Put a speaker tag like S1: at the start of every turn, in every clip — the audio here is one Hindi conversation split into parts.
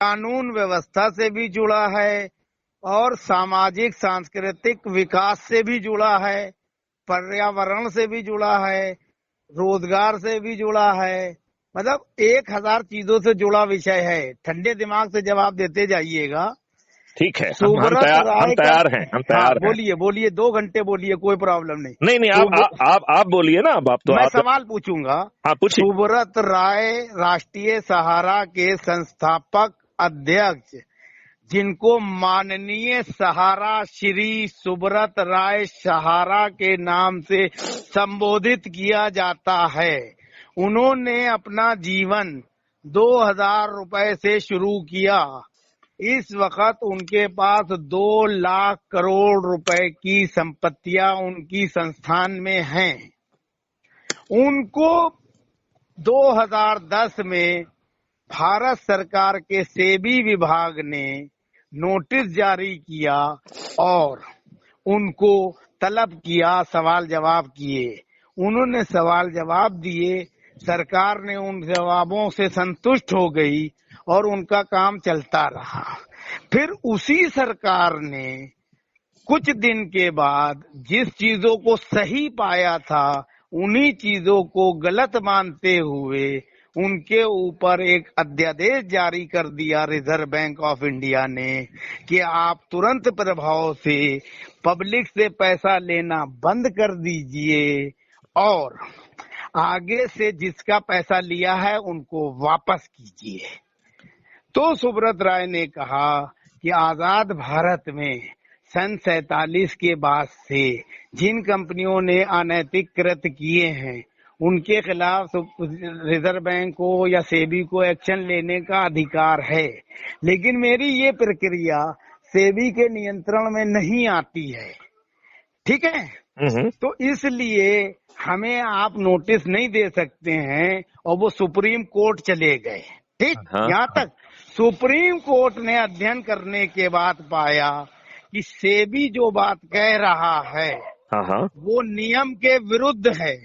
S1: कानून व्यवस्था से भी जुड़ा है और सामाजिक सांस्कृतिक विकास से भी जुड़ा है, पर्यावरण से भी जुड़ा है, रोजगार से भी जुड़ा है। मतलब 1000 चीजों से जुड़ा विषय है। ठंडे दिमाग से जवाब देते जाइएगा।
S2: ठीक है, हम
S1: सुब्रत राय का,
S2: तैयार हैं, हम
S1: हाँ
S2: तैयार हैं।
S1: बोलिए बोलिए, 2 घंटे बोलिए, कोई प्रॉब्लम नहीं।
S2: नहीं, आप बोलिए ना। अब आप तो
S1: मैं
S2: आप
S1: सवाल पूछूंगा।
S2: हाँ, पूछिए।
S1: सुब्रत राय राष्ट्रीय सहारा के संस्थापक अध्यक्ष, जिनको माननीय सहारा श्री सुब्रत राय सहारा के नाम से संबोधित किया जाता है, उन्होंने अपना जीवन 2000 रुपए से शुरू किया। इस वक्त उनके पास 2 लाख करोड़ रुपए की संपत्तियां उनकी संस्थान में हैं। उनको 2010 में भारत सरकार के सेबी विभाग ने नोटिस जारी किया और उनको तलब किया, सवाल जवाब किए। उन्होंने सवाल जवाब दिए, सरकार ने उन जवाबों से संतुष्ट हो गई और उनका काम चलता रहा। फिर उसी सरकार ने कुछ दिन के बाद जिस चीजों को सही पाया था, उन्हीं चीजों को गलत मानते हुए उनके ऊपर एक अध्यादेश जारी कर दिया रिजर्व बैंक ऑफ इंडिया ने कि आप तुरंत प्रभाव से पब्लिक से पैसा लेना बंद कर दीजिए और आगे से जिसका पैसा लिया है उनको वापस कीजिए। तो सुब्रत राय ने कहा कि आजाद भारत में सन 47 के बाद से जिन कंपनियों ने अनैतिक कृत्य किए हैं, उनके खिलाफ रिजर्व बैंक को या सेबी को एक्शन लेने का अधिकार है, लेकिन मेरी ये प्रक्रिया सेबी के नियंत्रण में नहीं आती है। ठीक है, तो इसलिए हमें आप नोटिस नहीं दे सकते हैं, और वो सुप्रीम कोर्ट चले गए। ठीक, यहाँ तक सुप्रीम कोर्ट ने अध्ययन करने के बाद पाया कि सेबी जो बात कह रहा है वो नियम के विरुद्ध है,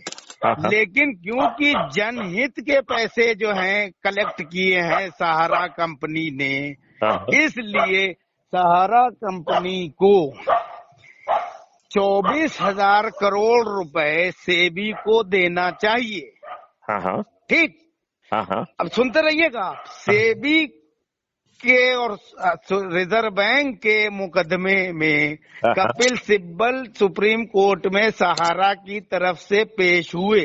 S1: लेकिन क्योंकि जनहित के पैसे जो हैं कलेक्ट किए हैं सहारा कंपनी ने, इसलिए सहारा कंपनी को 24,000 करोड़ रुपए सेबी को देना चाहिए। ठीक, अब सुनते रहिएगा। सेबी के और रिजर्व बैंक के मुकदमे में कपिल सिब्बल सुप्रीम कोर्ट में सहारा की तरफ से पेश हुए।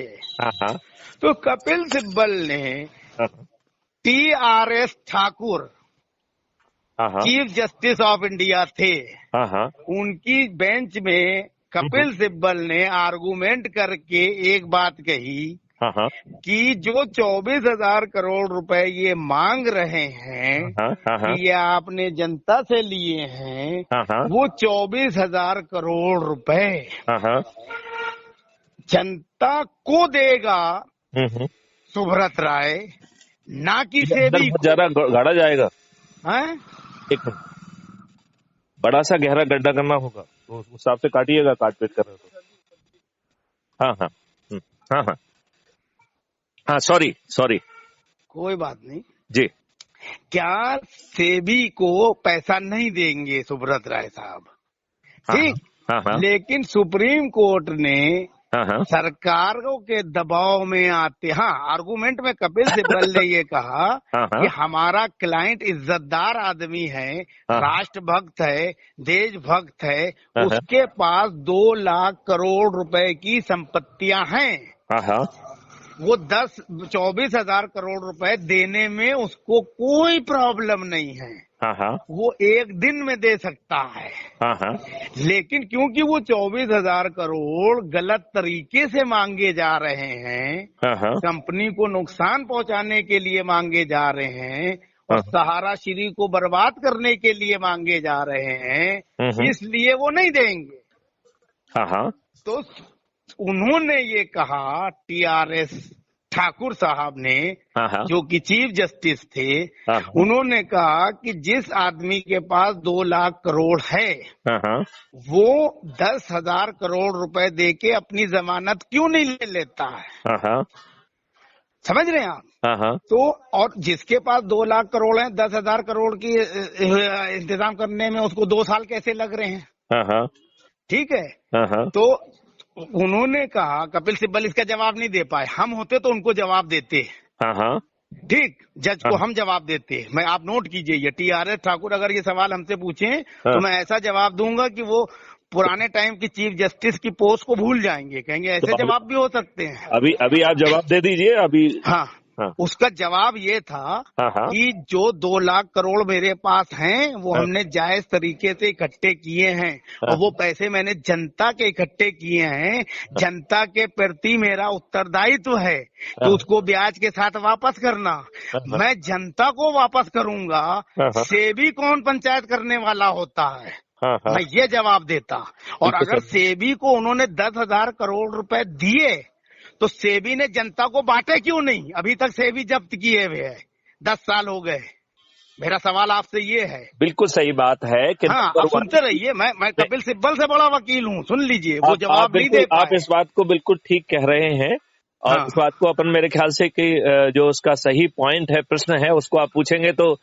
S1: तो कपिल सिब्बल ने TRS Thakur, chief justice of India थे, उनकी बेंच में कपिल सिब्बल ने आर्गुमेंट करके एक बात कही कि जो 24,000 करोड़ रुपए ये मांग रहे हैं कि ये आपने जनता से लिए हैं, वो 24,000 करोड़ रुपए जनता को देगा सुब्रत राय, ना कि सेबी को।
S2: ज्यादा गाड़ा जाएगा
S1: हैं?
S2: एक मिनट, बड़ा सा गहरा गड्ढा करना होगा, तो उस हिसाब से काटिएगा, काट पीट कर रहे तो। हाँ, सॉरी, कोई
S1: बात नहीं
S2: जी।
S1: क्या सेबी को पैसा नहीं देंगे सुब्रत राय साहब? ठीक, लेकिन सुप्रीम कोर्ट ने सरकारों के दबाव में आते, आर्गुमेंट में कपिल सिब्बल ने ये कहा कि हमारा क्लाइंट इज्जतदार आदमी है, राष्ट्रभक्त है, देशभक्त है, उसके पास 2 लाख करोड़ रुपए की संपत्तियां हैं, वो 24,000 करोड़ रुपए देने में उसको कोई प्रॉब्लम नहीं है, वो एक दिन में दे सकता है। लेकिन क्योंकि वो 24,000 करोड़ गलत तरीके से मांगे जा रहे हैं, कंपनी को नुकसान पहुंचाने के लिए मांगे जा रहे हैं और सहारा श्री को बर्बाद करने के लिए मांगे जा रहे हैं, इसलिए वो नहीं देंगे। तो उन्होंने ये कहा, TRS ठाकुर साहब ने, जो कि चीफ जस्टिस थे, उन्होंने कहा कि जिस आदमी के पास 2 लाख करोड़ है, वो 10,000 करोड़ रुपए देके अपनी जमानत क्यों नहीं ले लेता है? समझ रहे हैं आप?
S2: हाँ हाँ
S1: तो और जिसके पास 2 लाख करोड़ है, 10,000 करोड़ की इंतजाम करने में उसको 2 साल कैसे लग रहे हैं?
S2: हाँ हाँ
S1: ठीक है।
S2: हाँ हाँ
S1: तो उन्होंने कहा, कपिल सिब्बल इसका जवाब नहीं दे पाए, हम होते तो उनको जवाब देते।
S2: हाँ हाँ
S1: ठीक, जज को
S2: हाँ
S1: हम जवाब देते। मैं, आप नोट कीजिए, ये TRS ठाकुर अगर ये सवाल हमसे पूछें
S2: हाँ।
S1: तो मैं ऐसा जवाब दूंगा कि वो पुराने टाइम की चीफ जस्टिस की पोस्ट को भूल जाएंगे, कहेंगे ऐसे
S2: तो
S1: जवाब भी हो सकते हैं।
S2: अभी अभी आप जवाब दे दीजिए अभी।
S1: हाँ,
S2: हाँ
S1: उसका जवाब ये था
S2: हाँ हाँ
S1: कि जो 2 लाख करोड़ मेरे पास हैं वो
S2: हाँ,
S1: हमने जायज तरीके से इकट्ठे किए हैं,
S2: हाँ,
S1: और वो पैसे मैंने जनता के इकट्ठे किए हैं। जनता के प्रति मेरा उत्तरदायित्व है कि
S2: हाँ,
S1: उसको ब्याज के साथ वापस करना।
S2: हाँ,
S1: मैं जनता को वापस करूंगा,
S2: हाँ, हाँ,
S1: सेबी कौन पंचायत करने वाला होता है?
S2: हाँ, हाँ,
S1: मैं ये जवाब देता। और
S2: बिल्कुल
S1: अगर
S2: सर।
S1: सेबी को उन्होंने 10,000 करोड़ रुपए दिए तो सेबी ने जनता को बांटे क्यों नहीं? अभी तक सेबी जब्त किए हुए है, 10 साल हो गए। मेरा सवाल आपसे ये है।
S2: बिल्कुल सही बात है कि
S1: हाँ,
S2: नंबर
S1: आप
S2: वन,
S1: सुनते रहिए, मैं कपिल सिब्बल से बड़ा वकील हूँ, सुन लीजिए, वो
S2: आप
S1: जवाब नहीं दे
S2: बिल्कुल, आप
S1: पाए।
S2: इस बात को बिल्कुल ठीक कह रहे हैं। और
S1: हाँ
S2: इस बात को अपन, मेरे ख्याल से कि जो उसका सही पॉइंट है, प्रश्न है, उसको आप पूछेंगे तो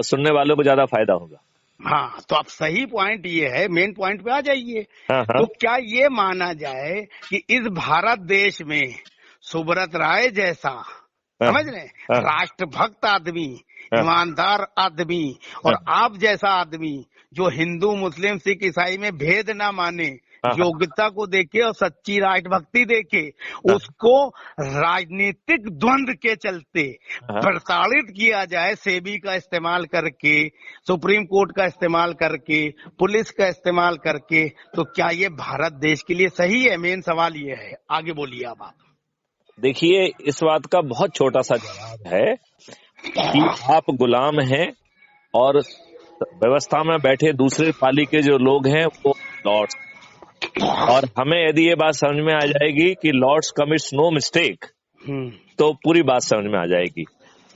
S2: सुनने वालों को ज्यादा फायदा होगा।
S1: हाँ, तो आप सही पॉइंट ये है, मेन पॉइंट पे आ जाइए।
S2: हाँ हाँ
S1: तो क्या ये माना जाए कि इस भारत देश में सुब्रत राय जैसा,
S2: हाँ
S1: समझ रहे हैं,
S2: हाँ
S1: राष्ट्रभक्त आदमी,
S2: हाँ
S1: ईमानदार आदमी, और आप जैसा आदमी जो हिंदू मुस्लिम सिख ईसाई में भेद ना माने,
S2: हाँ,
S1: योग्यता को देखे और सच्ची राष्ट्रभक्ति देखे, उसको राजनीतिक द्वंद्व के चलते
S2: हाँ।
S1: प्रताड़ित किया जाए, सेबी का इस्तेमाल करके, सुप्रीम कोर्ट का इस्तेमाल करके, पुलिस का इस्तेमाल करके, तो क्या ये भारत देश के लिए सही है? मेन सवाल ये है। आगे बोलिए आप।
S2: देखिए, इस बात का बहुत छोटा सा जवाब है कि आप गुलाम हैं और व्यवस्था में बैठे दूसरे पाली के जो लोग हैं वो लॉर्ड्स। और हमें यदि ये बात समझ में आ जाएगी कि लॉर्ड्स कमिट्स नो मिस्टेक, तो पूरी बात समझ में आ जाएगी।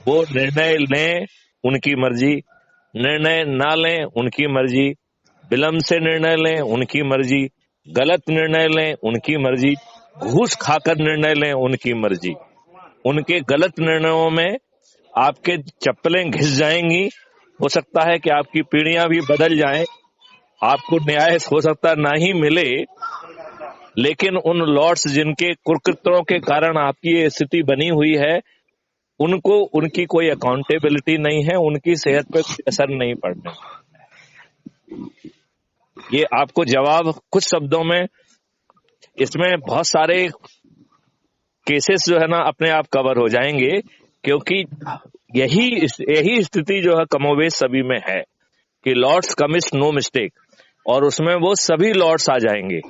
S2: वो निर्णय लें उनकी मर्जी, निर्णय ना लें उनकी मर्जी, विलंब से निर्णय लें उनकी मर्जी, गलत निर्णय लें उनकी मर्जी, घूस खाकर निर्णय लें उनकी मर्जी। उनके गलत निर्णयों में आपके चप्पलें घिस जाएंगी, हो सकता है कि आपकी पीढ़ियां भी बदल जाएं, आपको न्याय हो सकता ना ही मिले, लेकिन उन लॉर्ड्स जिनके कुकृत्यों के कारण आपकी ये स्थिति बनी हुई है, उनको, उनकी कोई अकाउंटेबिलिटी नहीं है, उनकी सेहत पे कोई असर नहीं पड़ने। ये आपको जवाब कुछ शब्दों में, इसमें बहुत सारे केसेस जो है ना अपने आप कवर हो जाएंगे, क्योंकि यही स्थिति जो है कमोवेश सभी में है कि लॉर्ड्स कमिट्स नो मिस्टेक, और उसमें वो सभी लॉर्ड्स आ जाएंगे,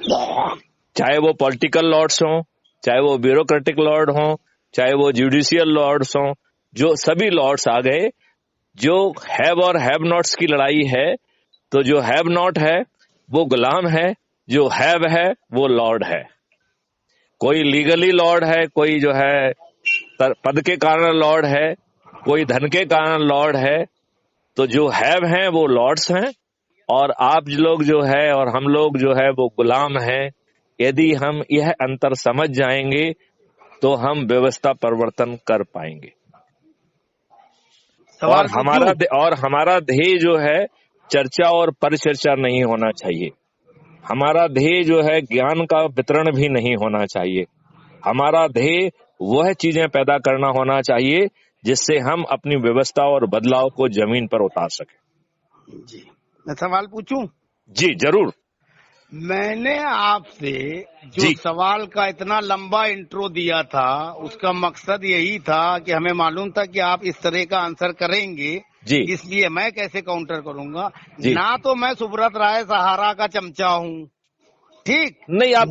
S2: चाहे वो पॉलिटिकल लॉर्ड्स हों, चाहे वो ब्यूरोक्रेटिक लॉर्ड हों, चाहे वो जुडिशियल लॉर्ड्स हों, जो सभी लॉर्ड्स आ गए। जो हैव और हैव नॉट्स की लड़ाई है, तो जो हैव नॉट है वो गुलाम है, जो हैव है वो लॉर्ड है। कोई लीगली लॉर्ड है, कोई जो है पद के कारण लॉर्ड है, कोई धन के कारण लॉर्ड है। तो जो हैव हैं वो लॉर्ड्स हैं, और आप लोग जो है और हम लोग जो है वो गुलाम हैं। यदि हम यह अंतर समझ जाएंगे तो हम व्यवस्था परिवर्तन कर पाएंगे। और हमारा ध्येय जो है चर्चा और परिचर्चा नहीं होना चाहिए। हमारा ध्येय जो है ज्ञान का वितरण भी नहीं होना चाहिए। हमारा ध्येय वह चीजें पैदा करना होना चाहिए जिससे हम अपनी व्यवस्था और बदलाव को जमीन पर उतार सकें।
S1: जी, मैं सवाल पूछूं?
S2: जी जरूर।
S1: मैंने आपसे जो सवाल का इतना लंबा इंट्रो दिया था, उसका मकसद यही था कि हमें मालूम था कि आप इस तरह का आंसर करेंगे जी, इसलिए मैं कैसे काउंटर करूंगा। ना तो मैं सुब्रत राय सहारा का चमचा हूँ, ठीक नहीं। आप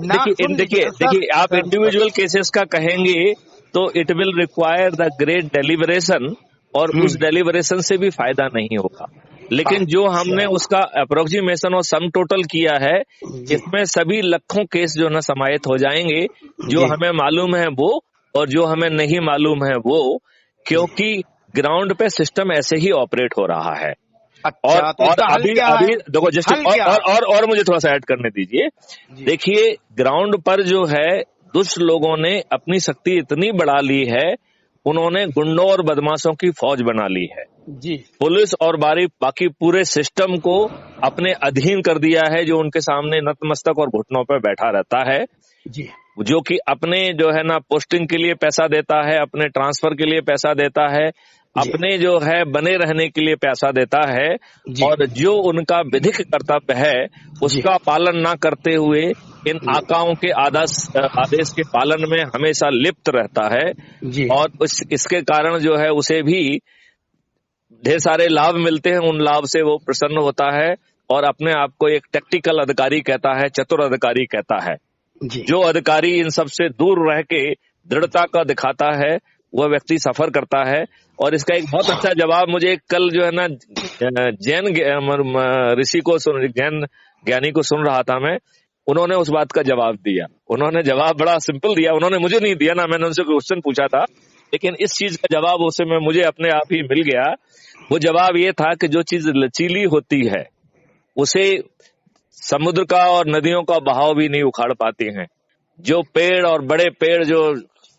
S2: देखिए आप इंडिविजुअल केसेस का कहेंगे तो it will require the great deliberation, और उस डेलिबरेशन से भी फायदा नहीं होगा। लेकिन जो हमने उसका अप्रोक्सीमेशन और सम टोटल किया है, इसमें सभी लाखों केस जो ना समाहित हो जाएंगे, जो हमें मालूम है वो और जो हमें नहीं मालूम है वो, क्योंकि ग्राउंड पे सिस्टम ऐसे ही ऑपरेट हो रहा है।
S1: अच्छा,
S2: और अभी देखो जस्ट और मुझे थोड़ा सा ऐड करने दीजिए। देखिए ग्राउंड पर जो है दुष्ट लोगों ने अपनी शक्ति इतनी बढ़ा ली है, उन्होंने गुंडों और बदमाशों की फौज बना ली है।
S1: जी
S2: पुलिस और बाकी पूरे सिस्टम को अपने अधीन कर दिया है, जो उनके सामने नतमस्तक और घुटनों पर बैठा रहता है,
S1: जी
S2: जो कि अपने जो है ना पोस्टिंग के लिए पैसा देता है, अपने ट्रांसफर के लिए पैसा देता है,
S1: जी
S2: अपने जो है बने रहने के लिए पैसा देता है,
S1: जी
S2: और जो उनका विधिक कर्तव्य है उसका पालन ना करते हुए इन आकाओं के आदेश के पालन में हमेशा लिप्त रहता है।
S1: जी
S2: और इसके कारण जो है उसे भी ढेर सारे लाभ मिलते हैं, उन लाभ से वो प्रसन्न होता है और अपने आप को एक टैक्टिकल अधिकारी कहता है, चतुर अधिकारी कहता है।
S1: जी
S2: जो अधिकारी इन सबसे दूर रह के दृढ़ता का दिखाता है वह व्यक्ति सफर करता है। और इसका एक बहुत अच्छा जवाब मुझे कल जो है ना जैन ऋषि को जैन ज्ञानी को सुन रहा था मैं, उन्होंने उस बात का जवाब दिया। उन्होंने जवाब बड़ा सिंपल दिया, उन्होंने मुझे नहीं दिया ना, मैंने उनसे क्वेश्चन पूछा था, लेकिन इस चीज का जवाब उस समय मुझे अपने आप ही मिल गया। वो जवाब ये था कि जो चीज लचीली होती है उसे समुद्र का और नदियों का बहाव भी नहीं उखाड़ पाती हैं। जो पेड़ और बड़े पेड़ जो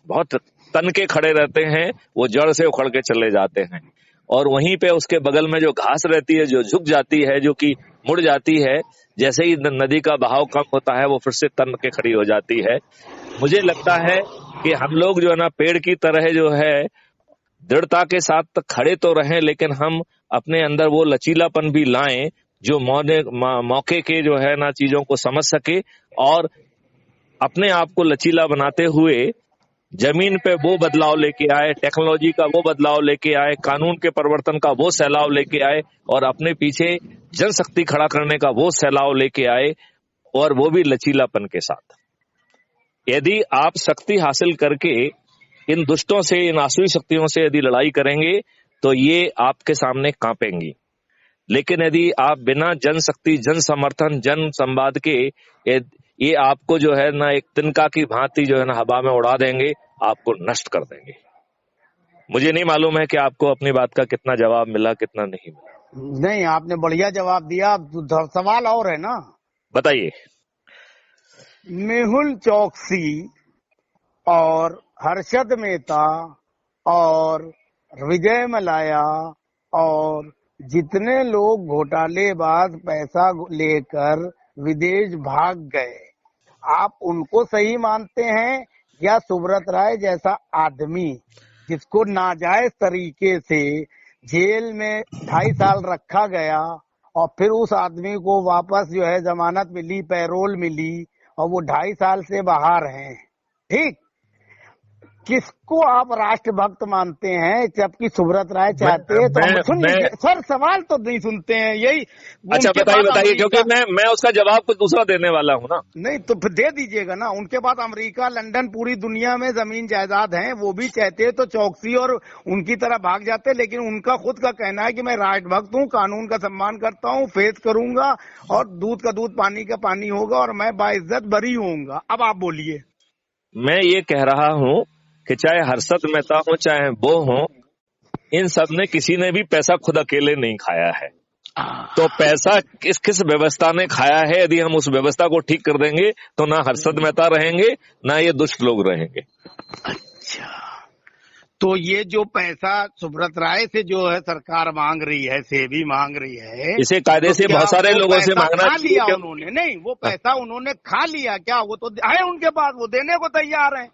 S2: बहुत तन के खड़े रहते हैं वो जड़ से उखड़ के चले जाते हैं, और वहीं पे उसके बगल में जो घास रहती है जो झुक जाती है, जो कि मुड़ जाती है, जैसे ही नदी का बहाव कम होता है वो फिर से तन के खड़ी हो जाती है। मुझे लगता है कि हम लोग जो है ना पेड़ की तरह जो है दृढ़ता के साथ खड़े तो रहें, लेकिन हम अपने अंदर वो लचीलापन भी लाएं जो मौके के जो है ना चीजों को समझ सके, और अपने आप को लचीला बनाते हुए जमीन पे वो बदलाव लेके आए, टेक्नोलॉजी का वो बदलाव लेके आए, कानून के परिवर्तन का वो सैलाव लेके आए, और अपने पीछे जनशक्ति खड़ा करने का वो सैलाव लेके आए, और वो भी लचीलापन के साथ। यदि आप शक्ति हासिल करके इन दुष्टों से, इन आसुरी शक्तियों से यदि लड़ाई करेंगे तो ये आपके सामने कांपेंगी, लेकिन यदि आप बिना जनशक्ति, जन समर्थन, जन संवाद के ये आपको जो है ना एक तिनका की भांति जो है ना हवा में उड़ा देंगे, आपको नष्ट कर देंगे। मुझे नहीं मालूम है कि आपको अपनी बात का कितना जवाब मिला, कितना नहीं मिला।
S1: नहीं, आपने बढ़िया जवाब दिया। सवाल और है ना,
S2: बताइए।
S1: मेहुल चौकसी और हर्षद मेहता और विजय मल्ल्या और जितने लोग घोटालेबाज पैसा लेकर विदेश भाग गए, आप उनको सही मानते हैं या सुब्रत राय जैसा आदमी जिसको नाजायज तरीके से जेल में 2.5 साल रखा गया और फिर उस आदमी को वापस जो है जमानत मिली, पैरोल मिली और वो 2.5 साल से बाहर हैं, ठीक, किसको आप राष्ट्रभक्त मानते हैं? जबकि सुब्रत राय चाहते हैं तो सुन लीजिए सर, सवाल तो नहीं सुनते हैं यही।
S2: अच्छा बताइए, क्योंकि मैं उसका जवाब कुछ दूसरा देने वाला हूँ ना।
S1: नहीं तो फिर दे दीजिएगा ना। उनके बाद अमेरिका, लंदन, पूरी दुनिया में जमीन जायदाद है, वो भी चाहते तो चौकसी और उनकी तरह भाग जाते, लेकिन उनका खुद का कहना है कि मैं राष्ट्रभक्त हूँ, कानून का सम्मान करता हूँ, फेस करूंगा और दूध का दूध, पानी का पानी होगा और मैं बाइज्जत बरी होऊंगा। अब आप बोलिए।
S2: मैं ये कह रहा हूँ कि चाहे हर्षद मेहता हो चाहे वो हो, इन सब ने किसी ने भी पैसा खुद अकेले नहीं खाया है। तो पैसा किस व्यवस्था ने खाया है, यदि हम उस व्यवस्था को ठीक कर देंगे तो ना हर्षद मेहता रहेंगे ना ये दुष्ट लोग रहेंगे।
S1: अच्छा, तो ये जो पैसा सुब्रत राय से जो है सरकार मांग रही है, सेबी मांग रही है,
S2: इसे कायदे से बहुत सारे लोगों से मांगना
S1: खा लिया उन्होंने? नहीं, वो पैसा उन्होंने खा लिया क्या? वो तो है उनके पास, वो देने को तैयार है।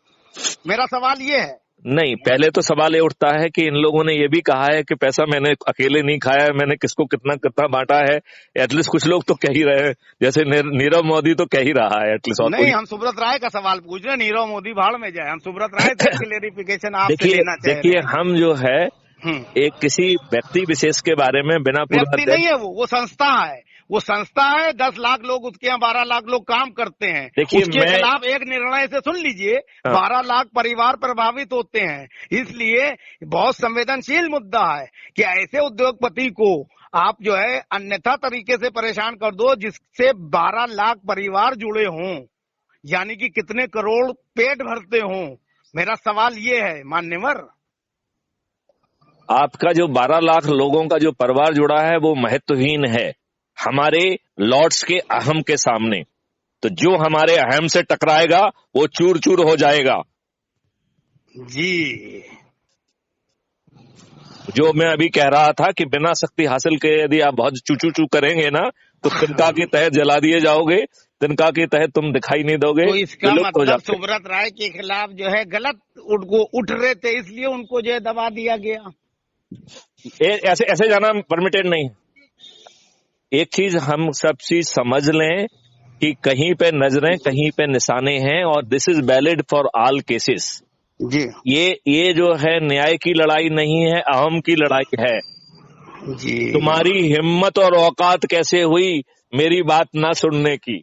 S1: मेरा सवाल ये है।
S2: नहीं, पहले तो सवाल ये उठता है कि इन लोगों ने ये भी कहा है कि पैसा मैंने अकेले नहीं खाया है, मैंने किसको कितना कितना बांटा है। एटलीस्ट कुछ लोग तो कह ही रहे हैं, जैसे नीरव मोदी तो कह ही रहा है एटलीस्ट।
S1: नहीं, हम सुब्रत राय का सवाल पूछ रहे हैं, नीरव मोदी भाड़ में जाए, हम सुब्रत राय से क्लेरिफिकेशन आपसे लेना चाह रहे हैं।
S2: देखिए, हम जो है एक किसी व्यक्ति विशेष के बारे में बिना
S1: व्यक्ति नहीं है, वो संस्था है, वो संस्था है। 10 लाख लोग उसके यहाँ, 12 लाख लोग काम करते हैं। देखिए, उसके खिलाफ एक निर्णय से, सुन लीजिए, 12 लाख परिवार प्रभावित होते हैं। इसलिए बहुत संवेदनशील मुद्दा है कि ऐसे उद्योगपति को आप जो है अन्यथा तरीके से परेशान कर दो जिससे 12 लाख परिवार जुड़े हों, यानी कि कितने करोड़ पेट भरते हों। मेरा सवाल ये है मान्यवर,
S2: आपका जो 12 लाख लोगों का जो परिवार जुड़ा है वो महत्वहीन है हमारे लॉर्ड्स के अहम के सामने। तो जो हमारे अहम से टकराएगा वो चूर चूर हो जाएगा।
S1: जी,
S2: जो मैं अभी कह रहा था कि बिना शक्ति हासिल के यदि आप बहुत चू करेंगे ना तो तिनका के तहत जला दिए जाओगे, तिनका के तहत तुम दिखाई नहीं दोगे,
S1: तो इसका
S2: विलुप्त हो
S1: मतलब
S2: जाओगे।
S1: सुब्रत राय के खिलाफ जो है गलत उनको उठ रहे थे, इसलिए उनको जो है दबा दिया गया।
S2: ऐसे ऐसे जाना परमिटेड नहीं। एक चीज हम सब चीज समझ लें कि कहीं पे नजरें, कहीं पे निशाने हैं, और this is valid for all cases.
S1: जी
S2: ये जो है न्याय की लड़ाई नहीं है, अहम की लड़ाई है।
S1: जी
S2: तुम्हारी हिम्मत और औकात कैसे हुई मेरी बात ना सुनने की?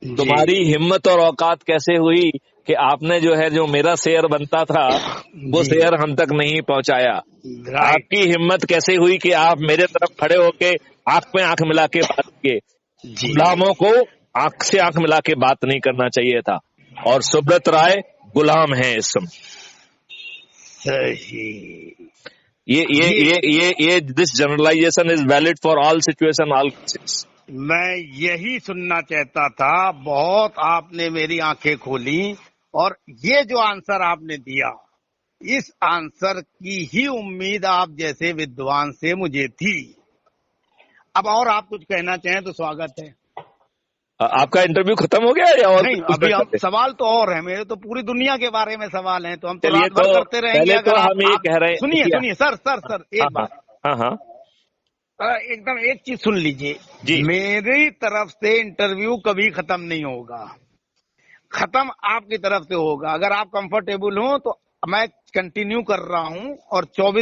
S2: तुम्हारी हिम्मत और औकात कैसे हुई कि आपने जो है जो मेरा शेयर बनता था वो
S1: जी
S2: शेयर हम तक नहीं पहुंचाया?
S1: राइट
S2: आपकी हिम्मत कैसे हुई कि आप मेरे तरफ खड़े होके आंख में आंख मिला के बात किए?
S1: जी
S2: गुलामों को आंख से आंख मिला के बात नहीं करना चाहिए था, और सुब्रत राय गुलाम है इस समय।
S1: सही।
S2: ये this generalisation is valid for all situation, all cases.
S1: मैं यही सुनना चाहता था, बहुत आपने मेरी आंखें खोली, और ये जो आंसर आपने दिया, इस आंसर की ही उम्मीद आप जैसे विद्वान से मुझे थी। अब और आप कुछ कहना चाहें तो स्वागत है।
S2: आपका इंटरव्यू खत्म हो गया या और
S1: नहीं,
S2: कुछ
S1: अभी हम
S2: करते?
S1: सवाल तो और है मेरे, तो पूरी दुनिया के बारे में सवाल हैं, तो हम तो
S2: चलिए,
S1: रात भर
S2: तो
S1: करते रहेंगे।
S2: पहले
S1: अगर
S2: तो
S1: आप
S2: हम ये कह रहे हैं,
S1: सुनिए
S2: देखिए,
S1: सुनिए सर सर सर एक
S2: हाँ
S1: बात,
S2: हाँ हाँ
S1: एकदम एक चीज सुन लीजिए।
S2: जी।
S1: मेरी तरफ से इंटरव्यू कभी खत्म नहीं होगा, खत्म आपकी तरफ से होगा। अगर आप कंफर्टेबल हो तो मैं कंटिन्यू कर रहा हूं, और 24